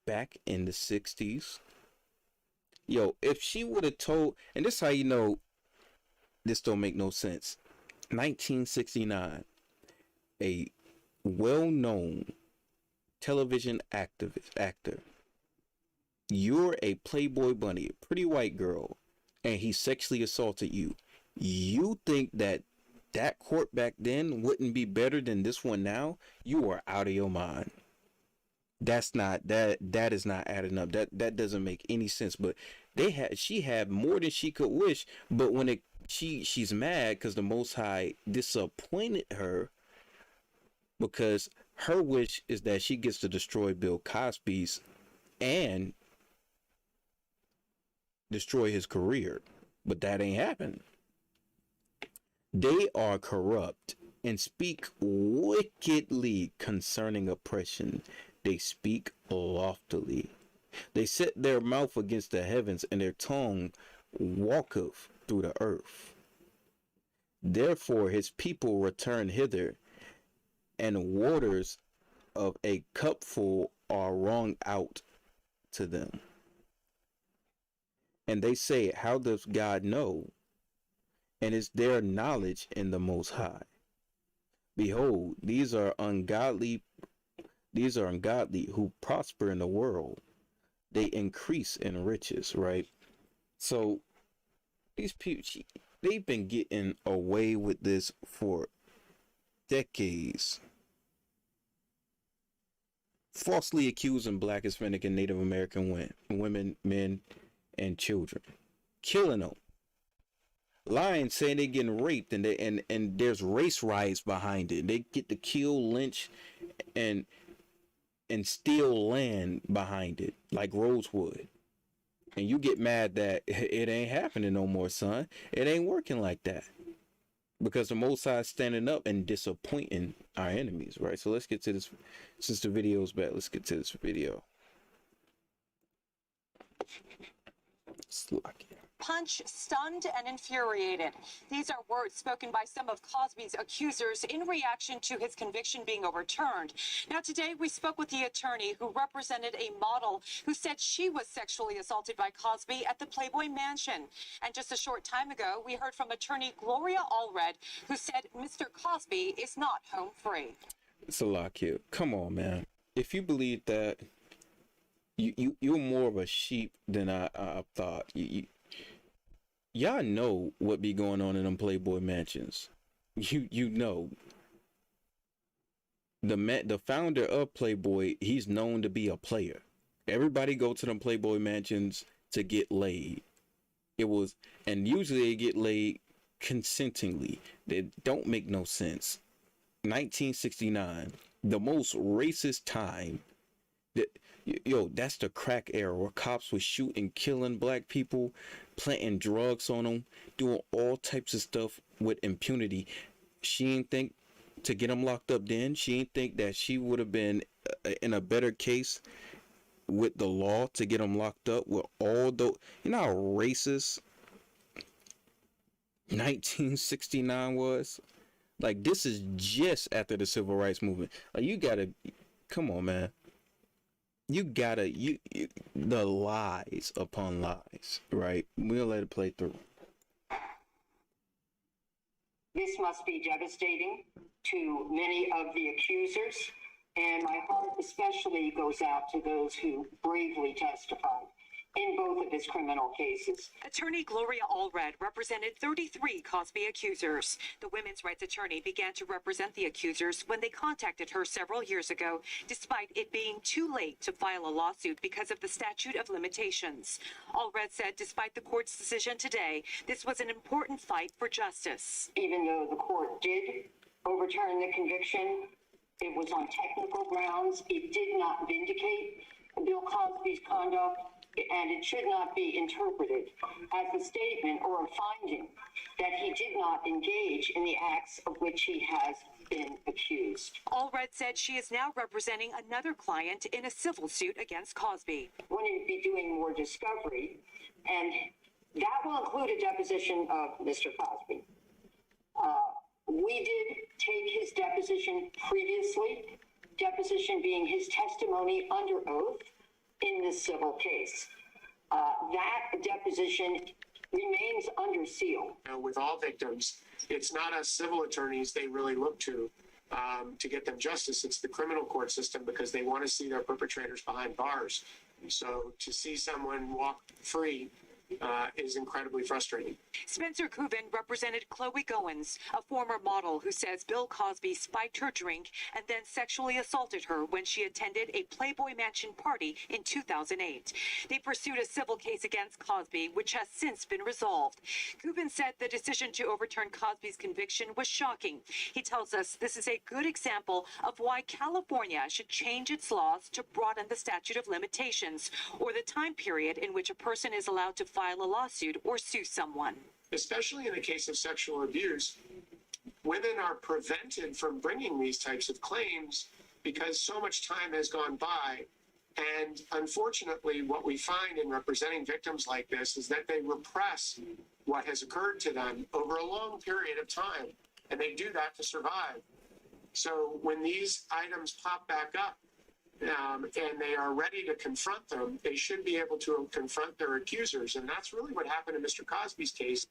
S1: Back in the 60s. Yo, if she would have told, and this is how you know this don't make no sense. 1969, a well-known television actor. You're a Playboy bunny, a pretty white girl, and he sexually assaulted you. You think that court back then wouldn't be better than this one now? You are out of your mind. That's not that is not adding up. That doesn't make any sense. But she had more than she could wish. But when she's mad because the Most High disappointed her, because her wish is that she gets to destroy Bill Cosby's and destroy his career. But that ain't happened. They are corrupt and speak wickedly concerning oppression. They speak loftily. They set their mouth against the heavens, and their tongue walketh through the earth. Therefore his people return hither, and waters of a cupful are wrung out to them. And they say, how does God know? And is there knowledge in the Most High? Behold, these are ungodly who prosper in the world. They increase in riches, right? So these people, they've been getting away with this for decades. Falsely accusing Black, Hispanic, and Native American women, men, and children. Killing them. Lying, saying they're getting raped, and there's race riots behind it. They get to kill, lynch, and steal land behind it, like Rosewood. And you get mad that it ain't happening no more, son. It ain't working like that. Because the Most High is standing up and disappointing our enemies, right? So let's get to this. Since the video's back, let's get to this video.
S4: Punch, stunned and infuriated. These are words spoken by some of Cosby's accusers in reaction to his conviction being overturned. Now, today we spoke with the attorney who represented a model who said she was sexually assaulted by Cosby at the Playboy Mansion. And just a short time ago, we heard from attorney Gloria Allred, who said Mr. Cosby is not home free.
S1: Salakia, come on, man. If you believe that, you're more of a sheep than I thought. Y'all know what be going on in them Playboy mansions. You know. The founder of Playboy, he's known to be a player. Everybody go to them Playboy mansions to get laid. And usually they get laid consentingly. They don't make no sense. 1969, the most racist time. That's the crack era where cops were shooting, killing Black people, planting drugs on them, doing all types of stuff with impunity. She didn't think to get them locked up then. She didn't think that she would have been in a better case with the law to get them locked up with all the, you know how racist 1969 was? Like, this is just after the Civil Rights Movement. Like, you gotta, come on, man. You gotta, the lies upon lies, right? We'll let it play through.
S9: This must be devastating to many of the accusers, and my heart especially goes out to those who bravely testified in both of his criminal cases.
S4: Attorney Gloria Allred represented 33 Cosby accusers. The women's rights attorney began to represent the accusers when they contacted her several years ago, despite it being too late to file a lawsuit because of the statute of limitations. Allred said despite the court's decision today, this was an important fight for justice.
S9: Even though the court did overturn the conviction, it was on technical grounds. It did not vindicate Bill Cosby's conduct, and it should not be interpreted as a statement or a finding that he did not engage in the acts of which he has been accused.
S4: Allred said she is now representing another client in a civil suit against Cosby.
S9: We're going to be doing more discovery, and that will include a deposition of Mr. Cosby. We did take his deposition previously, deposition being his testimony under oath in this civil case. That deposition remains under seal.
S10: With all victims, it's not us civil attorneys they really look to get them justice. It's the criminal court system because they want to see their perpetrators behind bars. So to see someone walk free is incredibly frustrating.
S5: Spencer Kubin represented Chloe Goins, a former model who says Bill Cosby spiked her drink and then sexually assaulted her when she attended a Playboy Mansion party in 2008. They pursued a civil case against Cosby, which has since been resolved. Kubin said the decision to overturn Cosby's conviction was shocking. He tells us this is a good example of why California should change its laws to broaden the statute of limitations, or the time period in which a person is allowed to file a lawsuit or sue someone.
S10: Especially in the case of sexual abuse, women are prevented from bringing these types of claims because so much time has gone by. And unfortunately, what we find in representing victims like this is that they repress what has occurred to them over a long period of time. And they do that to survive. So when these items pop back up, and they are ready to confront them, they should be able to confront their accusers. And that's really what happened in Mr. Cosby's case.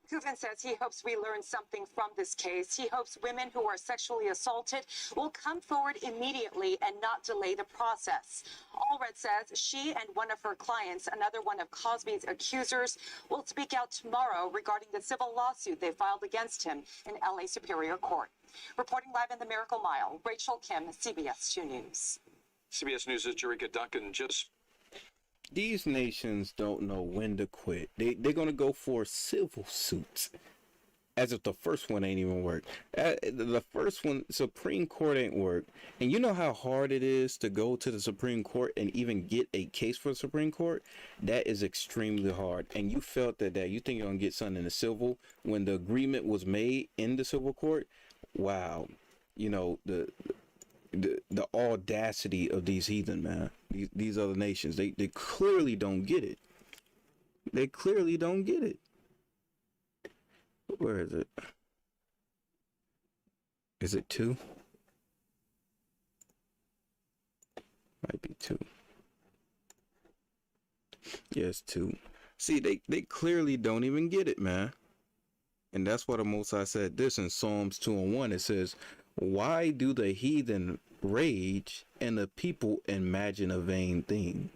S5: Kubin says he hopes we learn something from this case. He hopes women who are sexually assaulted will come forward immediately and not delay the process. Allred says she and one of her clients, another one of Cosby's accusers, will speak out tomorrow regarding the civil lawsuit they filed against him in LA Superior Court. Reporting live in the Miracle Mile, Rachel Kim, CBS 2 News.
S11: CBS News' Jerika Duncan.
S1: These nations don't know when to quit. They're going to go for civil suits. As if the first one ain't even worked. The first one, Supreme Court ain't worked. And you know how hard it is to go to the Supreme Court and even get a case for the Supreme Court? That is extremely hard. And you felt that you think you're going to get something in the civil when the agreement was made in the civil court? Wow. You know, the audacity of these heathen, man. These other nations, they clearly don't get it. They clearly don't get it. Where is it? Is it 2? Might be 2. Yes, 2. See, they clearly don't even get it, man. And that's why the Most High said this in Psalms 2:1. It says, "Why do the heathen rage and the people imagine a vain thing?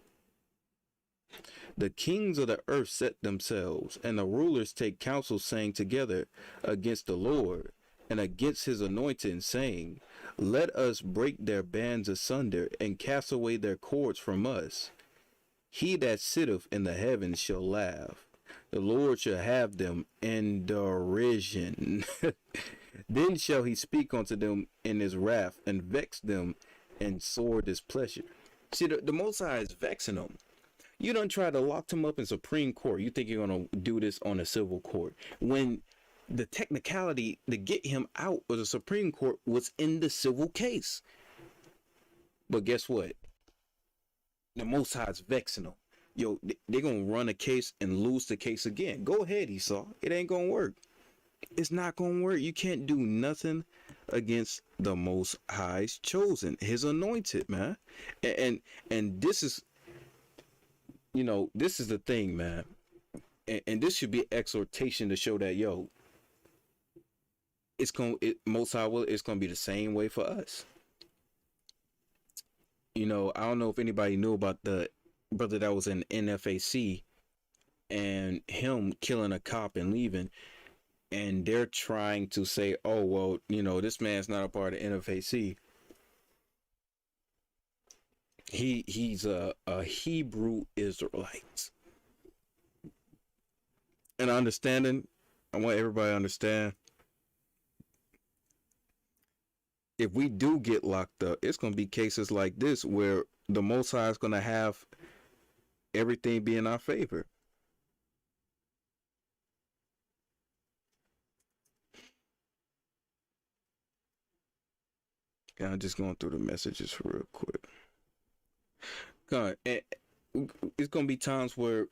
S1: The kings of the earth set themselves, and the rulers take counsel, saying together against the Lord and against his anointed, saying, Let us break their bands asunder and cast away their cords from us. He that sitteth in the heavens shall laugh. The Lord shall have them in derision. Then shall he speak unto them in his wrath and vex them in sore displeasure." See, the Most High is vexing them. You don't try to lock them up in Supreme Court. You think you're going to do this on a civil court when the technicality to get him out of the Supreme Court was in the civil case. But guess what? The Most High is vexing them. Yo, they're going to run a case and lose the case again. Go ahead, Esau. It ain't going to work. It's not going to work. You can't do nothing against the Most High's chosen, his anointed, man. And this is, you know, this is the thing, man. And this should be exhortation to show that, yo, Most High will, it's going to be the same way for us. You know, I don't know if anybody knew about the brother that was in NFAC and him killing a cop and leaving. And they're trying to say, oh, well, you know, this man's not a part of NFAC. He's a Hebrew Israelite. And understanding, I want everybody to understand, if we do get locked up, it's going to be cases like this where the Most High is going to have everything be in our favor. I'm just going through the messages real quick. It's going to be times where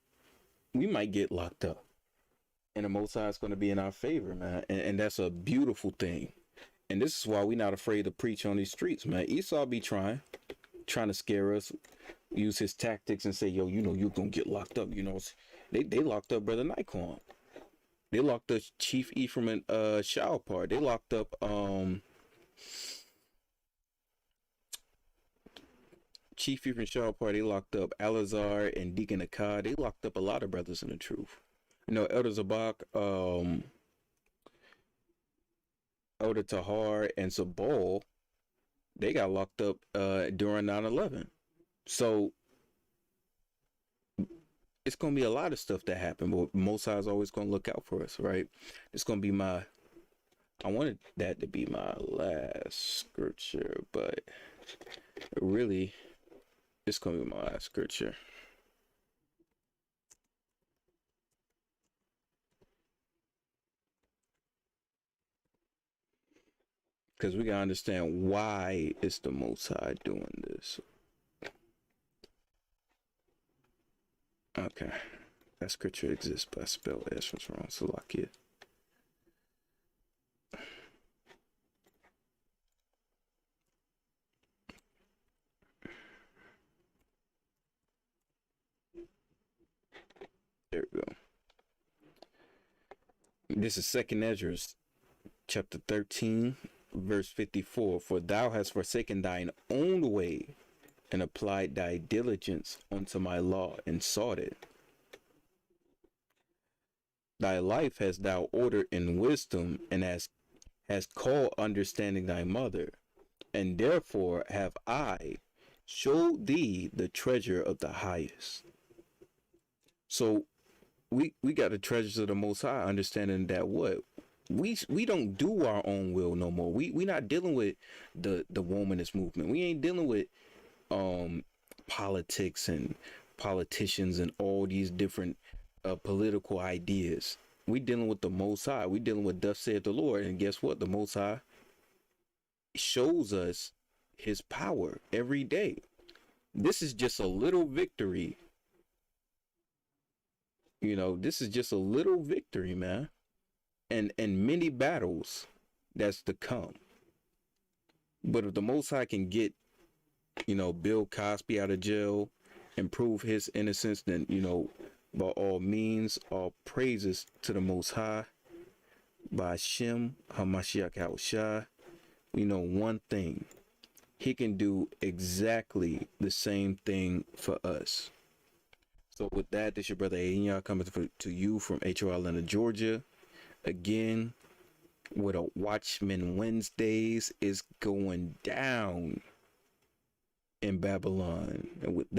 S1: we might get locked up. And the Most High is going to be in our favor, man. And that's a beautiful thing. And this is why we're not afraid to preach on these streets, man. Esau be trying. trying to scare us, use his tactics and say, yo, you know, you're gonna get locked up. You know, they locked up Brother Nikon. They locked up Chief Ephraim and H.O.I. They locked up Chief Ephraim and H.O.I. They locked up Alazar and Deacon Akkad. They locked up a lot of brothers in the truth. You know, Elder Zabak, Elder Tahar, and Sabal, they got locked up during 9/11. So it's gonna be a lot of stuff that happened, but Most High is always gonna look out for us, right? It's gonna be I wanted that to be my last scripture, but really, it's gonna be my last scripture. Because we gotta understand why is the Most High doing this. Okay, that scripture exists, but I spelled S wrong. Salakia. There we go. This is 2nd Ezra, chapter 13, verse 54. For thou hast forsaken thine own way, and applied thy diligence unto my law, and sought it. Thy life hast thou ordered in wisdom, and hast called understanding thy mother. And therefore have I showed thee the treasure of the highest. So we got the treasures of the Most High, understanding that what? We don't do our own will no more. We not dealing with the womanist movement. We ain't dealing with politics and politicians and all these different political ideas. We dealing with the Most High. We dealing with thus saith the Lord. And guess what? The Most High shows us his power every day. This is just a little victory. You know, this is just a little victory, man. And many battles that's to come. But if the Most High can get, you know, Bill Cosby out of jail and prove his innocence, then, you know, by all means, all praises to the Most High. By Shem HaMashiach H.O.I. We know one thing. He can do exactly the same thing for us. So with that, this is your brother Aiden, coming to you from H.O.I. Atlanta, Georgia. Again, with a Watchmen Wednesdays is going down in Babylon. And with that,